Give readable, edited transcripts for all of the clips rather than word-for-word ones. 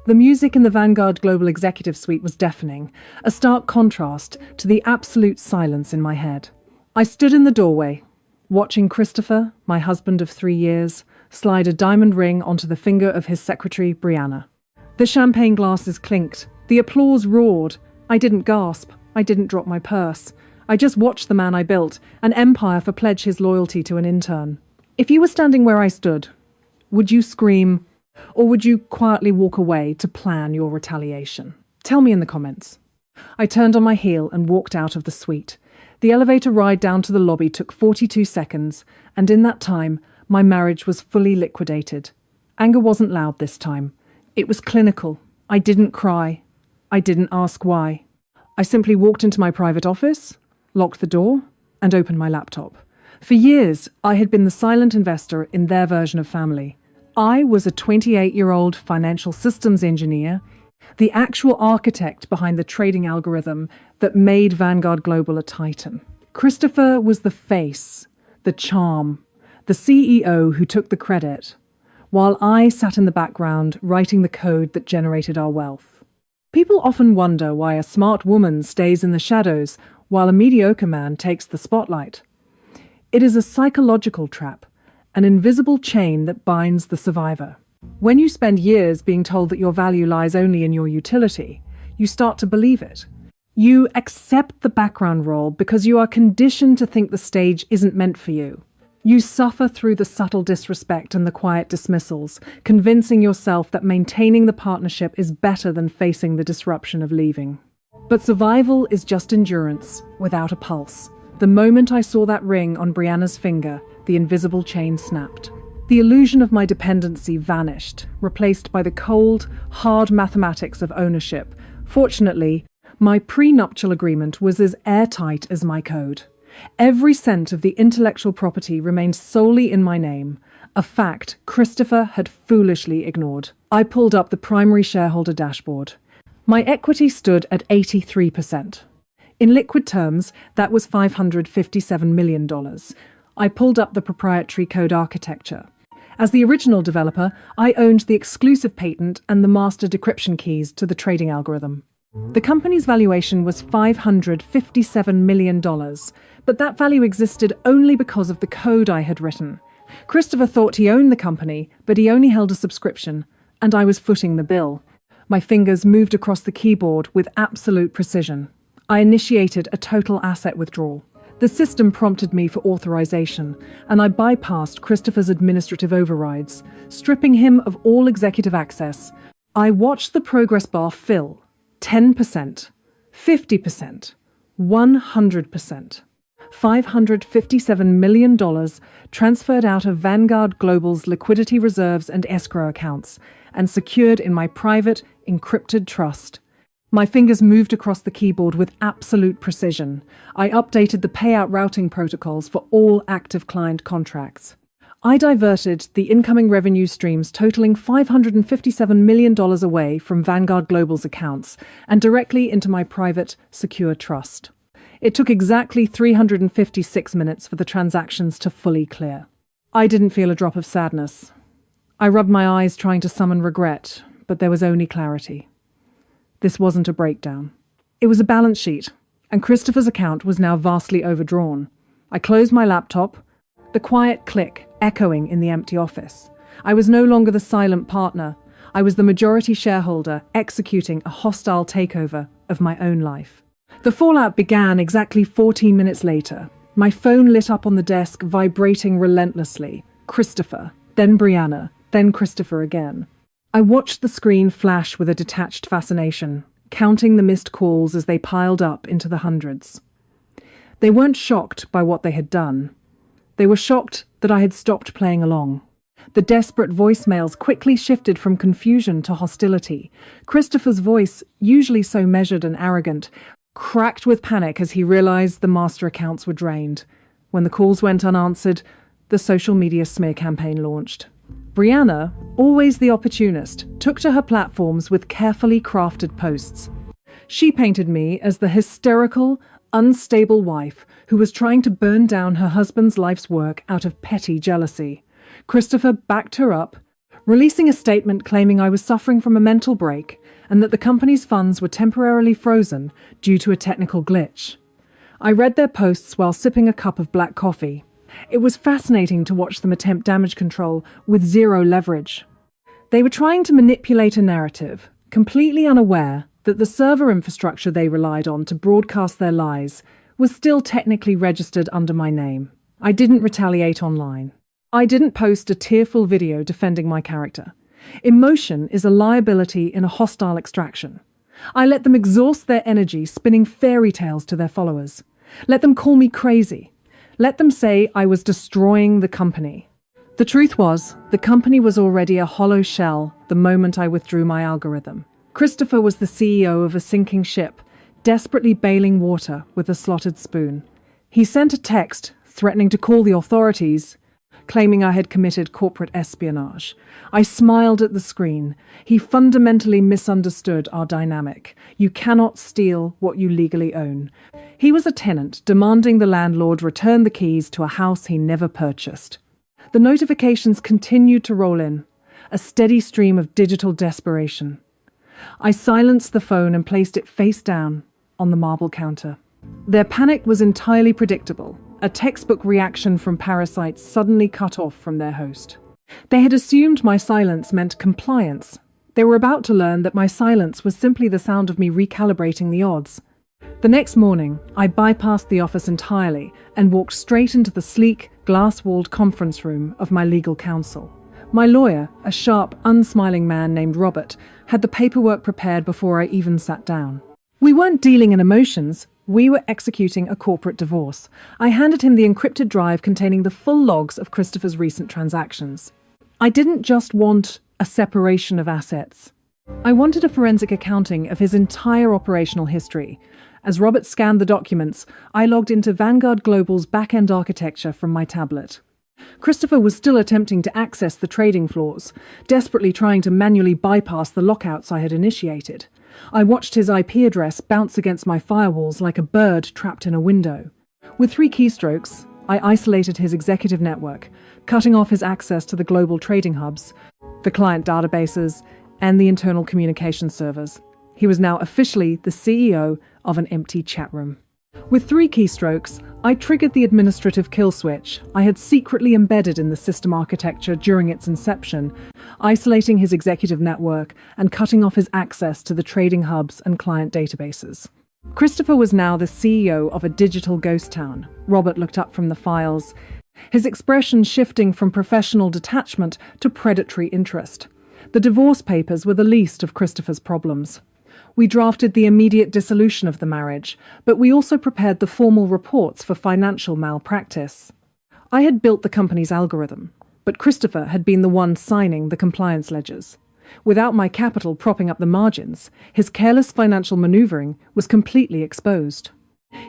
The music in the Vanguard Global Executive Suite was deafening, a stark contrast to the absolute silence in my head. I stood in the doorway, watching Christopher, my husband of 3 years, slide a diamond ring onto the finger of his secretary, Brianna. The champagne glasses clinked. The applause roared. I didn't gasp. I didn't drop my purse. I just watched the man I built, an empire for pledge his loyalty to an intern. If you were standing where I stood, would you scream, or would you quietly walk away to plan your retaliation? Tell me in the comments. I turned on my heel and walked out of the suite. The elevator ride down to the lobby took 42 seconds, and in that time, my marriage was fully liquidated. Anger wasn't loud this time. It was clinical. I didn't cry. I didn't ask why. I simply walked into my private office, locked the door, and opened my laptop. For years, I had been the silent investor in their version of family. I was a 28-year-old financial systems engineer, the actual architect behind the trading algorithm that made Vanguard Global a titan. Christopher was the face, the charm, the CEO who took the credit, while I sat in the background writing the code that generated our wealth. People often wonder why a smart woman stays in the shadows while a mediocre man takes the spotlight. It is a psychological trap, an invisible chain that binds the survivor. When you spend years being told that your value lies only in your utility, you start to believe it. You accept the background role because you are conditioned to think the stage isn't meant for you. You suffer through the subtle disrespect and the quiet dismissals, convincing yourself that maintaining the partnership is better than facing the disruption of leaving. But survival is just endurance without a pulse. The moment I saw that ring on Brianna's finger, the invisible chain snapped. The illusion of my dependency vanished, replaced by the cold, hard mathematics of ownership. Fortunately, my prenuptial agreement was as airtight as my code. Every cent of the intellectual property remained solely in my name, a fact Christopher had foolishly ignored. I pulled up the primary shareholder dashboard. My equity stood at 83%. In liquid terms, that was $557 million. I pulled up the proprietary code architecture. As the original developer, I owned the exclusive patent and the master decryption keys to the trading algorithm. The company's valuation was $557 million, but that value existed only because of the code I had written. Christopher thought he owned the company, but he only held a subscription, and I was footing the bill. My fingers moved across the keyboard with absolute precision. I initiated a total asset withdrawal. The system prompted me for authorization, and I bypassed Christopher's administrative overrides, stripping him of all executive access. I watched the progress bar fill. 10%, 50%, 100%. $557 million transferred out of Vanguard Global's liquidity reserves and escrow accounts and secured in my private, encrypted trust. My fingers moved across the keyboard with absolute precision. I updated the payout routing protocols for all active client contracts. I diverted the incoming revenue streams totaling $557 million away from Vanguard Global's accounts and directly into my private, secure trust. It took exactly 356 minutes for the transactions to fully clear. I didn't feel a drop of sadness. I rubbed my eyes trying to summon regret, but there was only clarity. This wasn't a breakdown. It was a balance sheet, and Christopher's account was now vastly overdrawn. I closed my laptop, the quiet click echoing in the empty office. I was no longer the silent partner. I was the majority shareholder executing a hostile takeover of my own life. The fallout began exactly 14 minutes later. My phone lit up on the desk, vibrating relentlessly. Christopher, then Brianna, then Christopher again. I watched the screen flash with a detached fascination, counting the missed calls as they piled up into the hundreds. They weren't shocked by what they had done. They were shocked that I had stopped playing along. The desperate voicemails quickly shifted from confusion to hostility. Christopher's voice, usually so measured and arrogant, cracked with panic as he realized the master accounts were drained. When the calls went unanswered, the social media smear campaign launched. Brianna, always the opportunist, took to her platforms with carefully crafted posts. She painted me as the hysterical, unstable wife who was trying to burn down her husband's life's work out of petty jealousy. Christopher backed her up, releasing a statement claiming I was suffering from a mental break and that the company's funds were temporarily frozen due to a technical glitch. I read their posts while sipping a cup of black coffee. It was fascinating to watch them attempt damage control with zero leverage. They were trying to manipulate a narrative, completely unaware that the server infrastructure they relied on to broadcast their lies was still technically registered under my name. I didn't retaliate online. I didn't post a tearful video defending my character. Emotion is a liability in a hostile extraction. I let them exhaust their energy spinning fairy tales to their followers. Let them call me crazy. Let them say I was destroying the company. The truth was, the company was already a hollow shell the moment I withdrew my algorithm. Christopher was the CEO of a sinking ship, desperately bailing water with a slotted spoon. He sent a text threatening to call the authorities, claiming I had committed corporate espionage. I smiled at the screen. He fundamentally misunderstood our dynamic. You cannot steal what you legally own. He was a tenant, demanding the landlord return the keys to a house he never purchased. The notifications continued to roll in, a steady stream of digital desperation. I silenced the phone and placed it face down on the marble counter. Their panic was entirely predictable, a textbook reaction from parasites suddenly cut off from their host. They had assumed my silence meant compliance. They were about to learn that my silence was simply the sound of me recalibrating the odds. The next morning, I bypassed the office entirely and walked straight into the sleek, glass-walled conference room of my legal counsel. My lawyer, a sharp, unsmiling man named Robert, had the paperwork prepared before I even sat down. We weren't dealing in emotions. We were executing a corporate divorce. I handed him the encrypted drive containing the full logs of Christopher's recent transactions. I didn't just want a separation of assets. I wanted a forensic accounting of his entire operational history. As Robert scanned the documents, I logged into Vanguard Global's back-end architecture from my tablet. Christopher was still attempting to access the trading floors, desperately trying to manually bypass the lockouts I had initiated. I watched his IP address bounce against my firewalls like a bird trapped in a window. With 3 keystrokes, I isolated his executive network, cutting off his access to the global trading hubs, the client databases, and the internal communication servers. He was now officially the CEO of an empty chat room. With 3 keystrokes, I triggered the administrative kill switch I had secretly embedded in the system architecture during its inception, isolating his executive network and cutting off his access to the trading hubs and client databases. Christopher was now the CEO of a digital ghost town. Robert looked up from the files, his expression shifting from professional detachment to predatory interest. The divorce papers were the least of Christopher's problems. We drafted the immediate dissolution of the marriage, but we also prepared the formal reports for financial malpractice. I had built the company's algorithm, but Christopher had been the one signing the compliance ledgers. Without my capital propping up the margins, his careless financial maneuvering was completely exposed.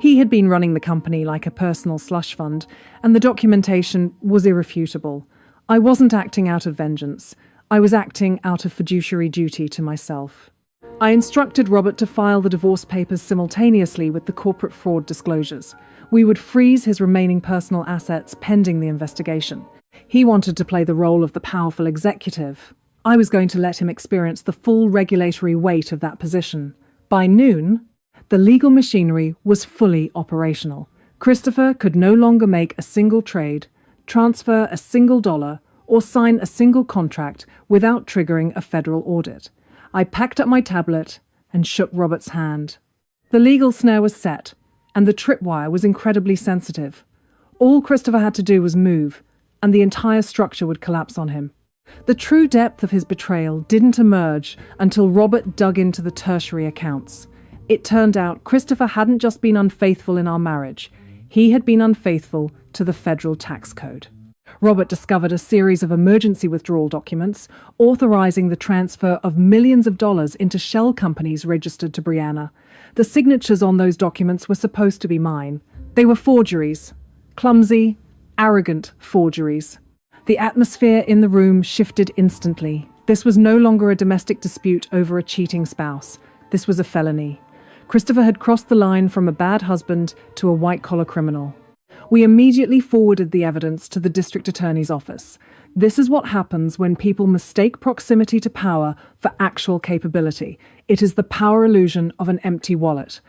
He had been running the company like a personal slush fund, and the documentation was irrefutable. I wasn't acting out of vengeance. I was acting out of fiduciary duty to myself. I instructed Robert to file the divorce papers simultaneously with the corporate fraud disclosures. We would freeze his remaining personal assets pending the investigation. He wanted to play the role of the powerful executive. I was going to let him experience the full regulatory weight of that position. By noon, the legal machinery was fully operational. Christopher could no longer make a single trade, transfer a single dollar, or sign a single contract without triggering a federal audit. I packed up my tablet and shook Robert's hand. The legal snare was set, and the tripwire was incredibly sensitive. All Christopher had to do was move, and the entire structure would collapse on him. The true depth of his betrayal didn't emerge until Robert dug into the tertiary accounts. It turned out Christopher hadn't just been unfaithful in our marriage. He had been unfaithful to the federal tax code. Robert discovered a series of emergency withdrawal documents authorizing the transfer of millions of dollars into shell companies registered to Brianna. The signatures on those documents were supposed to be mine. They were forgeries. Clumsy, arrogant forgeries. The atmosphere in the room shifted instantly. This was no longer a domestic dispute over a cheating spouse. This was a felony. Christopher had crossed the line from a bad husband to a white-collar criminal. We immediately forwarded the evidence to the district attorney's office. This is what happens when people mistake proximity to power for actual capability. It is the power illusion of an empty wallet.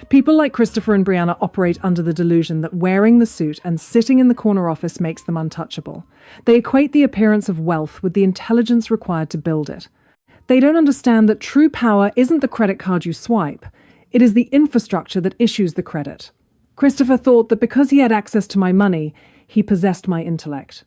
People like Christopher and Brianna operate under the delusion that wearing the suit and sitting in the corner office makes them untouchable. They equate the appearance of wealth with the intelligence required to build it. They don't understand that true power isn't the credit card you swipe. It is the infrastructure that issues the credit. Christopher thought that because he had access to my money, he possessed my intellect.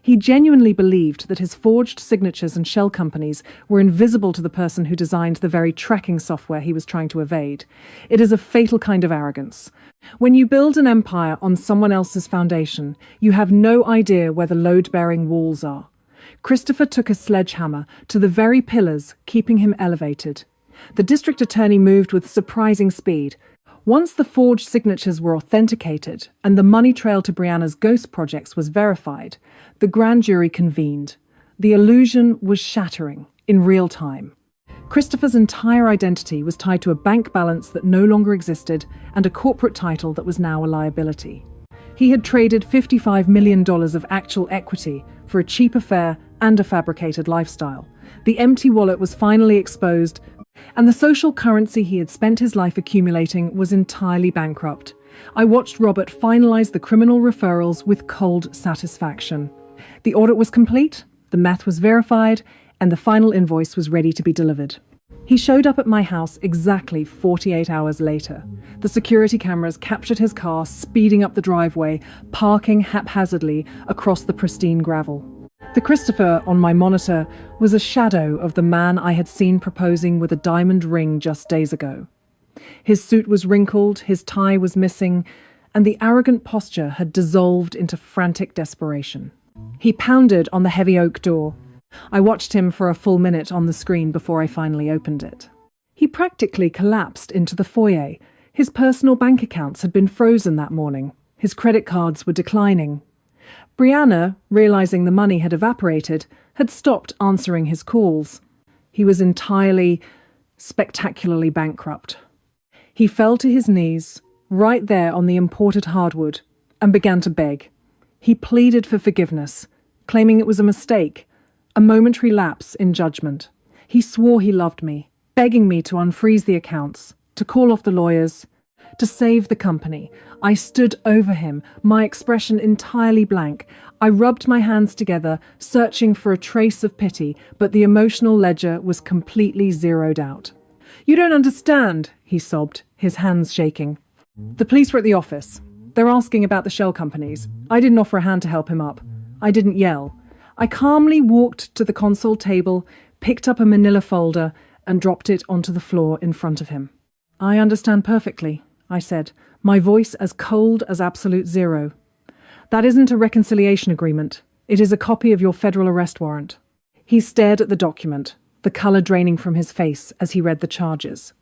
He genuinely believed that his forged signatures and shell companies were invisible to the person who designed the very tracking software he was trying to evade. It is a fatal kind of arrogance. When you build an empire on someone else's foundation, you have no idea where the load-bearing walls are. Christopher took a sledgehammer to the very pillars, keeping him elevated. The district attorney moved with surprising speed. Once the forged signatures were authenticated and the money trail to Brianna's ghost projects was verified, the grand jury convened. The illusion was shattering in real time. Christopher's entire identity was tied to a bank balance that no longer existed and a corporate title that was now a liability. He had traded $55 million of actual equity for a cheap affair and a fabricated lifestyle. The empty wallet was finally exposed, and the social currency he had spent his life accumulating was entirely bankrupt. I watched Robert finalize the criminal referrals with cold satisfaction. The audit was complete, the math was verified, and the final invoice was ready to be delivered. He showed up at my house exactly 48 hours later. The security cameras captured his car speeding up the driveway, parking haphazardly across the pristine gravel. The Christopher on my monitor was a shadow of the man I had seen proposing with a diamond ring just days ago. His suit was wrinkled, his tie was missing, and the arrogant posture had dissolved into frantic desperation. He pounded on the heavy oak door. I watched him for a full minute on the screen before I finally opened it. He practically collapsed into the foyer. His personal bank accounts had been frozen that morning. His credit cards were declining. Brianna, realizing the money had evaporated, had stopped answering his calls. He was entirely, spectacularly bankrupt. He fell to his knees, right there on the imported hardwood, and began to beg. He pleaded for forgiveness, claiming it was a mistake, a momentary lapse in judgment. He swore he loved me, begging me to unfreeze the accounts, to call off the lawyers, to save the company. I stood over him, my expression entirely blank. I rubbed my hands together, searching for a trace of pity, but the emotional ledger was completely zeroed out. "You don't understand," he sobbed, his hands shaking. "The police were at the office. They're asking about the shell companies. I didn't offer a hand to help him up. I didn't yell. I calmly walked to the console table, picked up a manila folder, and dropped it onto the floor in front of him. "I understand perfectly," I said, my voice as cold as absolute zero. "That isn't a reconciliation agreement. It is a copy of your federal arrest warrant." He stared at the document, the colour draining from his face as he read the charges.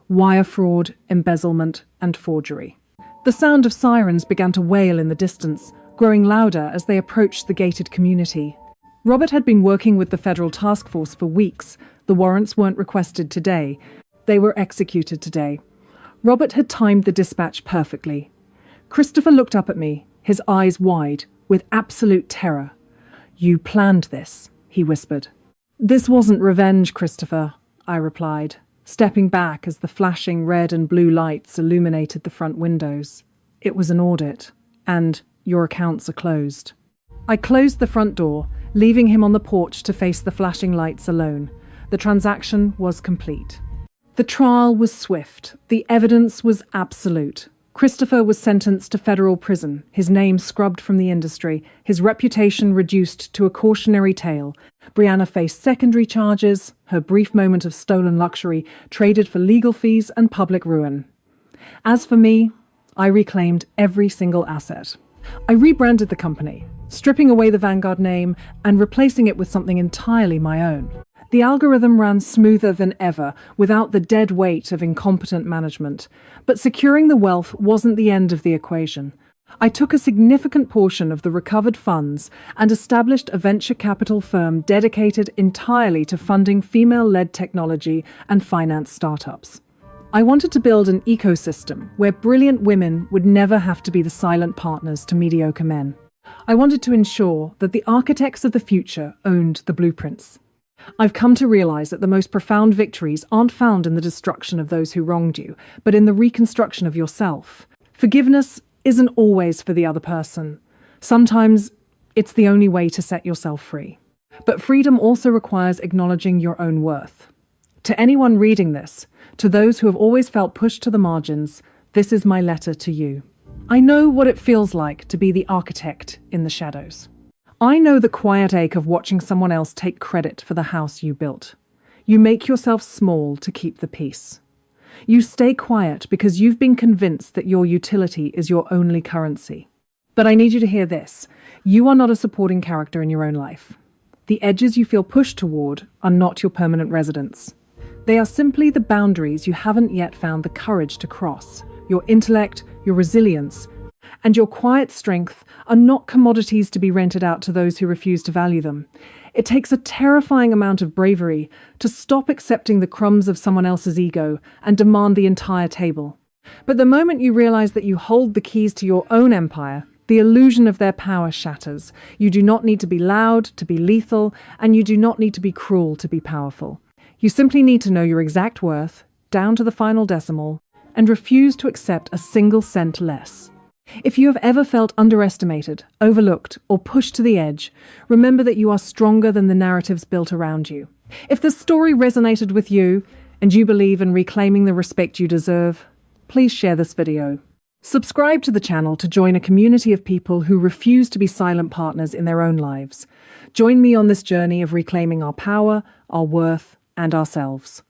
Wire fraud, embezzlement, and forgery. The sound of sirens began to wail in the distance, growing louder as they approached the gated community. Robert had been working with the federal task force for weeks. The warrants weren't requested today. They were executed today. Robert had timed the dispatch perfectly. Christopher looked up at me, his eyes wide, with absolute terror. "You planned this," he whispered. "This wasn't revenge, Christopher," I replied, stepping back as the flashing red and blue lights illuminated the front windows. "It was an audit, and your accounts are closed." I closed the front door, leaving him on the porch to face the flashing lights alone. The transaction was complete. The trial was swift. The evidence was absolute. Christopher was sentenced to federal prison, his name scrubbed from the industry, his reputation reduced to a cautionary tale. Brianna faced secondary charges, her brief moment of stolen luxury traded for legal fees and public ruin. As for me, I reclaimed every single asset. I rebranded the company, stripping away the Vanguard name and replacing it with something entirely my own. The algorithm ran smoother than ever, without the dead weight of incompetent management. But securing the wealth wasn't the end of the equation. I took a significant portion of the recovered funds and established a venture capital firm dedicated entirely to funding female-led technology and finance startups. I wanted to build an ecosystem where brilliant women would never have to be the silent partners to mediocre men. I wanted to ensure that the architects of the future owned the blueprints. I've come to realize that the most profound victories aren't found in the destruction of those who wronged you, but in the reconstruction of yourself. Forgiveness isn't always for the other person. Sometimes it's the only way to set yourself free. But freedom also requires acknowledging your own worth. To anyone reading this, to those who have always felt pushed to the margins, this is my letter to you. I know what it feels like to be the architect in the shadows. I know the quiet ache of watching someone else take credit for the house you built. You make yourself small to keep the peace. You stay quiet because you've been convinced that your utility is your only currency. But I need you to hear this. You are not a supporting character in your own life. The edges you feel pushed toward are not your permanent residence. They are simply the boundaries you haven't yet found the courage to cross. Your intellect, your resilience, and your quiet strength are not commodities to be rented out to those who refuse to value them. It takes a terrifying amount of bravery to stop accepting the crumbs of someone else's ego and demand the entire table. But the moment you realize that you hold the keys to your own empire, the illusion of their power shatters. You do not need to be loud to be lethal, and you do not need to be cruel to be powerful. You simply need to know your exact worth, down to the final decimal, and refuse to accept a single cent less. If you have ever felt underestimated, overlooked, or pushed to the edge, remember that you are stronger than the narratives built around you. If this story resonated with you, and you believe in reclaiming the respect you deserve, please share this video. Subscribe to the channel to join a community of people who refuse to be silent partners in their own lives. Join me on this journey of reclaiming our power, our worth, and ourselves.